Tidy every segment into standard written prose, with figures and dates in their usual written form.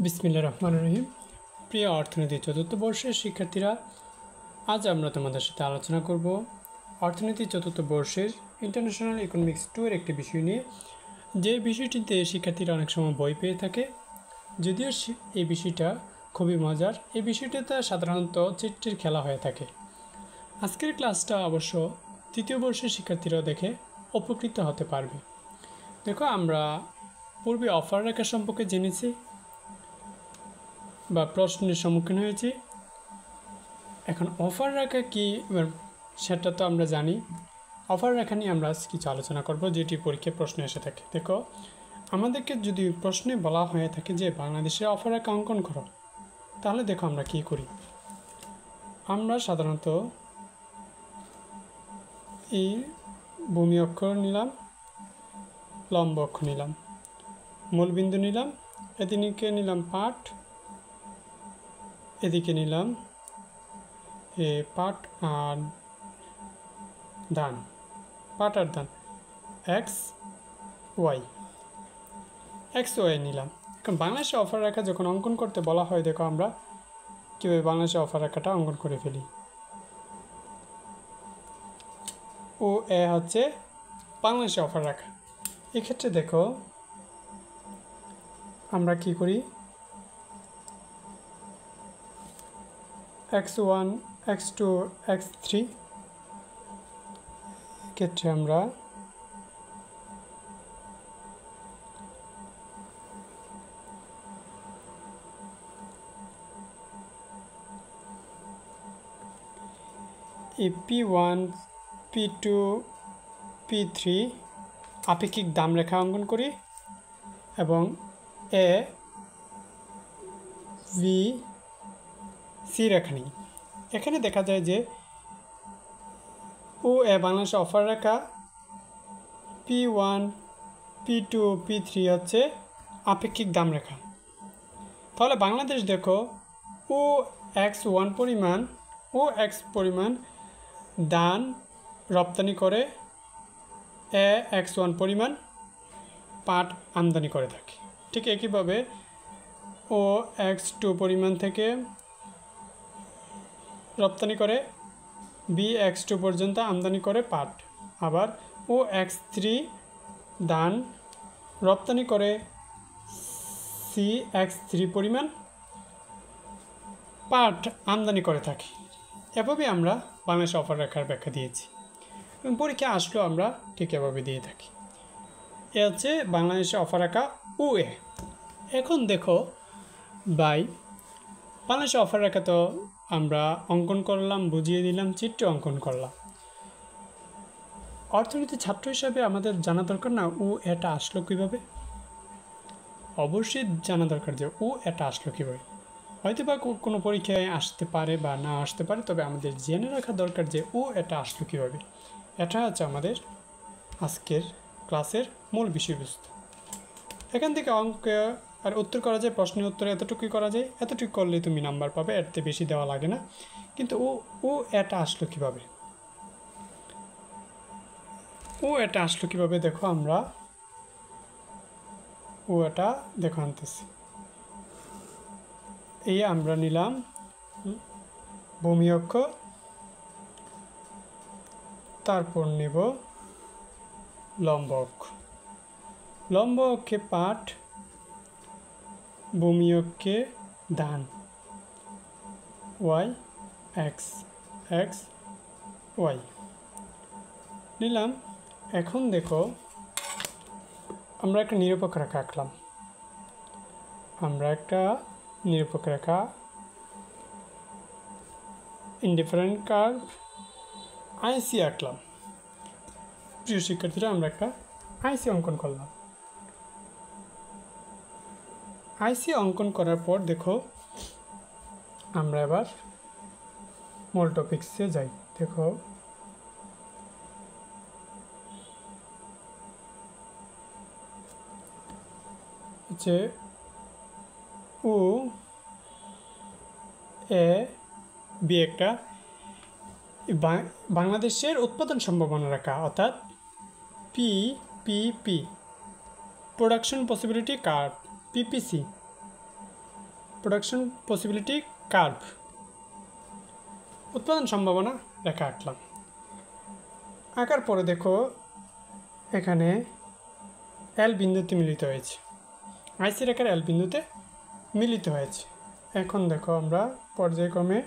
বিসমিল্লাহির রহমানির রহিম। প্রিয় অর্থনীতি চতুর্থ বর্ষের শিক্ষার্থীরা, আজ আমরা তোমাদের সাথে আলোচনা করব অর্থনীতি চতুর্থ বর্ষের ইন্টারন্যাশনাল ইকোনমিক্স 2 এর একটি বিষয় নিয়ে, যে বিষয়টিতে শিক্ষার্থীরা অনেক সময় বই পেয়ে থাকে। যদিও এই বিষয়টা খুবই মজার, এই বিষয়টাতে সাধারণত চিট্টির খেলা হয়ে থাকে। আজকের ক্লাসটা অবশ্য তৃতীয় বর্ষের শিক্ষার্থীরাও দেখে উপকৃত হতে পারবে। দেখো, আমরা পূর্বে অফার রেখা সম্পর্কে জেনেছি বা প্রশ্নের সম্মুখীন হয়েছি। এখন অফার রেখা কি সেটা তো আমরা জানি। অফার রেখা নিয়ে আমরা কিছু আলোচনা করব, যেটি পরীক্ষায় প্রশ্ন এসে থাকে। দেখো, আমাদেরকে যদি প্রশ্নে বলা হয়ে থাকে যে বাংলাদেশের অফার রেখা অঙ্কন করো, তাহলে দেখো আমরা কি করি। আমরা সাধারণত এই ভূমি অক্ষ নিলাম, লম্ব অক্ষ নিলাম, মূলবিন্দু নিলাম, এদিকে নিলাম পাঠ, এদিকে নিলাম পাট আর ধান, পাট আর ধান, এক্স ওয়াই নিলাম। এখন বাংলাদেশে অফার রেখা যখন অঙ্কন করতে বলা হয়, দেখো আমরা কীভাবে বাংলাদেশে অফার রেখাটা অঙ্কন করে ফেলি। ও এ হচ্ছে বাংলাদেশে অফার রেখা। এক্ষেত্রে দেখো আমরা কি করি, x1 x2 x3 ক্ষেত্রে আমরা এই P1 P2 P3 আপেক্ষিক দাম রেখা অঙ্কন করি এবং এ ভি সি রেখা নিই। এখানে দেখা যায় যে ও এ বাংলাদেশে অফার রেখা, P1 P2 P3 হচ্ছে আপেক্ষিক দাম রেখা। তাহলে বাংলাদেশ দেখো ও x1 পরিমাণ ধান রপ্তানি করে, এ x1 পরিমাণ পাট আমদানি করে থাকে। ঠিক একইভাবে ও x2 পরিমাণ থেকে রপ্তানি করে, বি x2 পর্যন্ত আমদানি করে পাট। আবার ও x3 ধান রপ্তানি করে, সি x3 পরিমাণ পাট আমদানি করে থাকে। এভাবে আমরা বাংলাদেশ অফার রেখার ব্যাখ্যা দিয়েছি এবং পরীক্ষা আসলেও আমরা ঠিক এভাবে দিয়ে থাকি। এ হচ্ছে বাংলাদেশে অফার রেখা ও এ। এখন দেখো বাংলাদেশে অফার রেখা তো আমরা অঙ্কন করলাম, বুঝিয়ে দিলাম, চিত্র অঙ্কন করলাম। অর্থনীতি ছাত্র হিসাবে আমাদের জানা দরকার না ও এটা আসলো কীভাবে। অবশ্যই জানা দরকার যে ও এটা আসলো কীভাবে। হয়তো বা কোনো পরীক্ষায় আসতে পারে বা না আসতে পারে, তবে আমাদের জেনে রাখা দরকার যে ও এটা আসলো কীভাবে। এটা হচ্ছে আমাদের আজকের ক্লাসের মূল বিষয়বস্তু। এখান থেকে অঙ্ক আর উত্তর করা যায়, প্রশ্নের উত্তরে এতটুকুই করা যায়, এতটুকু করলেই তুমি নাম্বার পাবে, এতে বেশি দেওয়া লাগে না। কিন্তু ও এটা আসলো কীভাবে, দেখো আমরা ও এটা দেখো আনতেছি। এই আমরা নিলাম ভূমি অক্ষ, তারপর নেব লম্ব অক্ষ। লম্ব অক্ষে পাট, ভূমি অক্ষে ধান, ওয়াই এক্স ওয়াই নিলাম। এখন দেখো আমরা একটা নিরপেক্ষ রেখা আঁকলাম, ইনডিফারেন্ট কার্ভ আইসি আঁকলাম। প্রিয় শিক্ষার্থীরা, আমরা একটা আইসি অঙ্কন করলাম। আইসি অঙ্কন করার পর দেখো আমরা এবার মূল টপিক্সে যাই। দেখো যে ও এ বি একটা বাংলাদেশের উৎপাদন সম্ভাবনা রেখা, অর্থাৎ PPP production possibility curve, PPC production possibility curve, উৎপাদন সম্ভাবনা রেখা আঁকলাম। আঁকার পরে দেখো এখানে এল বিন্দুতে মিলিত হয়েছে, আইসি রেখার এল বিন্দুতে মিলিত হয়েছে। এখন দেখো আমরা পর্যায়ক্রমে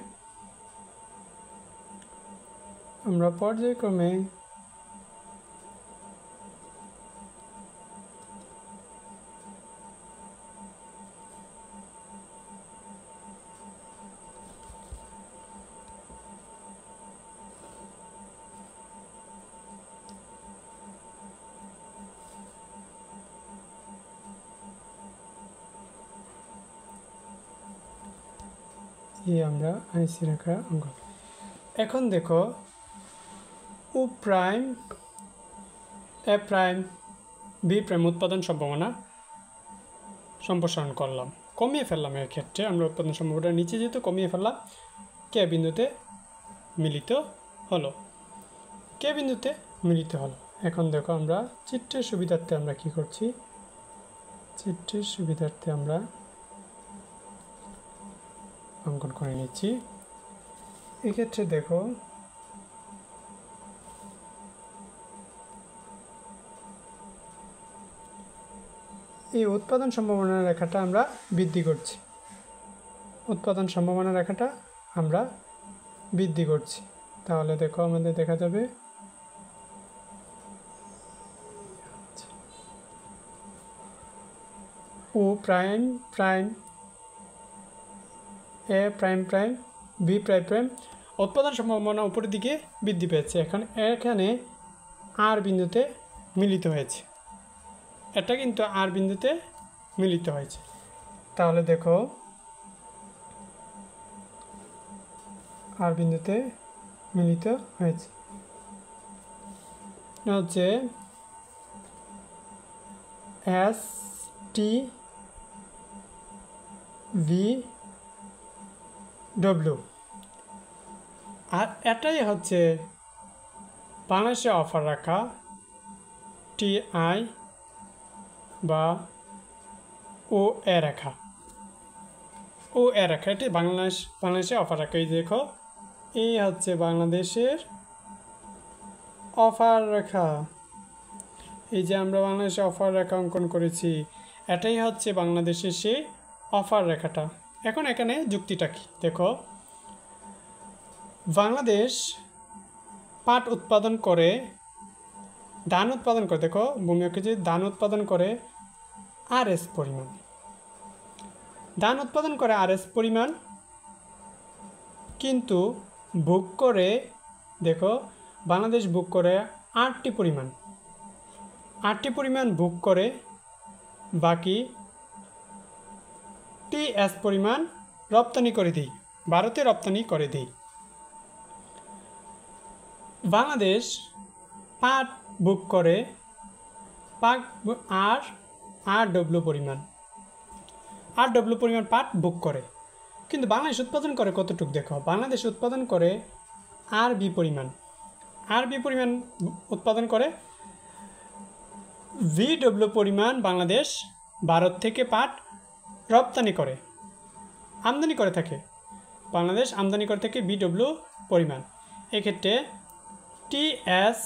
আমরা আইসি রেখা অঙ্কন। এখন দেখো ও prime A prime B prime উৎপাদন সম্ভাবনা সম্প্রসারণ করলাম, কমিয়ে ফেললাম। এর ক্ষেত্রে আমরা উৎপাদন সম্ভাবনা নিচে যেহেতু কমিয়ে ফেললাম, কে বিন্দুতে মিলিত হলো, কে বিন্দুতে মিলিত হলো। এখন দেখো আমরা চিত্রের সুবিধার্থে আমরা কি করছি, চিত্রের সুবিধার্থে আমরা অঙ্কন করে নিচ্ছি। এক্ষেত্রে দেখো এই উৎপাদন সম্ভাবনা রেখাটা আমরা বৃদ্ধি করছি, উৎপাদন সম্ভাবনা রেখাটা আমরা বৃদ্ধি করছি। তাহলে দেখো আমাদের দেখা যাবে O prime prime A prime prime B prime prime উৎপাদন সম্ভাবনা উপরের দিকে বৃদ্ধি পেয়েছে। এখানে আর বিন্দুতে মিলিত হয়েছে, এটা কিন্তু আর বিন্দুতে মিলিত হয়েছে। তাহলে দেখো আর বিন্দুতে মিলিত হয়েছে, হচ্ছে এস টি ভি ডব্লিউ। আর এটাই হচ্ছে বাংলাদেশে অফার রাখা টিআই বা ও এ রেখা, ও এ রেখা, এটি বাংলাদেশে অফার রাখা। এই দেখো এই হচ্ছে বাংলাদেশের অফার রেখা, এই যে আমরা বাংলাদেশে অফার রেখা অঙ্কন করেছি, এটাই হচ্ছে বাংলাদেশের সেই অফার রেখাটা। এখন এখানে যুক্তিটা কি দেখো, বাংলাদেশ পাট উৎপাদন করে, ধান উৎপাদন করে, দেখো ভূমিকে যে ধান উৎপাদন করে আর এস পরিমাণ, ধান উৎপাদন করে আর এস পরিমাণ, কিন্তু ভোগ করে দেখো বাংলাদেশ ভোগ করে আটটি পরিমাণ ভোগ করে, বাকি টিএস পরিমাণ রপ্তানি করে দিই, ভারতে রপ্তানি করে দিই। বাংলাদেশ পাট ভোগ করে আর ডব্লিউ পরিমাণ পাট ভোগ করে, কিন্তু বাংলাদেশ উৎপাদন করে কতটুকু দেখো, বাংলাদেশ উৎপাদন করে আর বি পরিমাণ উৎপাদন করে, ভিডব্লিউ পরিমাণ বাংলাদেশ ভারত থেকে পাট রপ্তানি করে, আমদানি করে থাকে, বাংলাদেশ আমদানি করে থাকে ভিডব্লিউ পরিমাণ। এক্ষেত্রে টিএস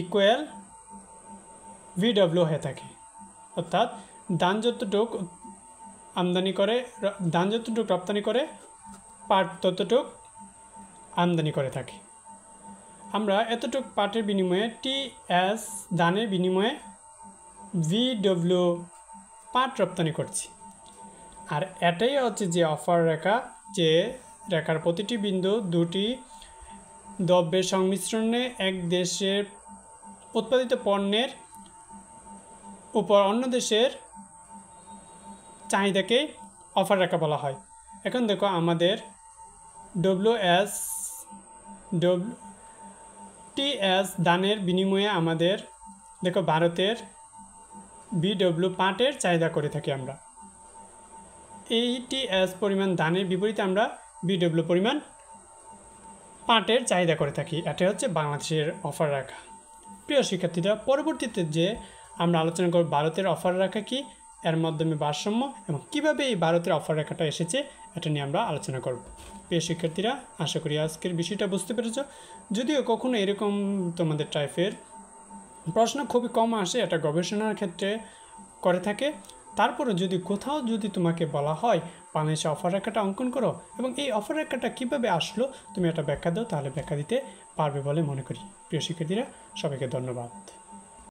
ইকুয়াল ভিডব্লিউ হয়ে থাকে, অর্থাৎ ধান যতটুক আমদানি করে, ধান যতটুক রপ্তানি করে, পাট ততটুক আমদানি করে থাকে। আমরা এতটুক পাটের বিনিময়ে টিএস ধানের বিনিময়ে ভিডব্লিউ পাট রপ্তানি করছি। আর এটাই হচ্ছে যে অফার রেখা, যে রেখার প্রতিটি বিন্দু দুটি দ্রব্যের সংমিশ্রণে এক দেশের উৎপাদিত পণ্যের উপর অন্য দেশের চাহিদাকে অফার রেখা বলা হয়। এখন দেখো আমাদের টিএস ধানের বিনিময়ে আমাদের দেখো ভারতের ভিডব্লিউ পাটের চাহিদা করে থাকি আমরা, এই টিএস পরিমাণ ধানের বিপরীতে আমরা ভিডব্লিউ পরিমাণ পাটের চাহিদা করে থাকি। এটা হচ্ছে বাংলাদেশের অফার রেখা। প্রিয় শিক্ষার্থীরা, পরবর্তীতে যে আমরা আলোচনা করব ভারতের অফার রেখা কি এর মাধ্যমে ভারসাম্য এবং কীভাবে এই ভারতের অফার রেখাটা এসেছে এটা নিয়ে আমরা আলোচনা করব। প্রিয় শিক্ষার্থীরা, আশা করি আজকের বিষয়টা বুঝতে পেরেছ। যদিও কখনো এরকম তোমাদের টাইপের প্রশ্ন খুবই কম আসে, এটা গবেষণার ক্ষেত্রে করে থাকে। তারপরে যদি কোথাও যদি তোমাকে বলা হয় বাংলাদেশে অফার রেখাটা অঙ্কন করো এবং এই অফার রেখাটা কীভাবে আসলো তুমি এটা ব্যাখ্যা দাও, তাহলে ব্যাখ্যা দিতে পারবে বলে মনে করি। প্রিয় শিক্ষার্থীরা, সবাইকে ধন্যবাদ।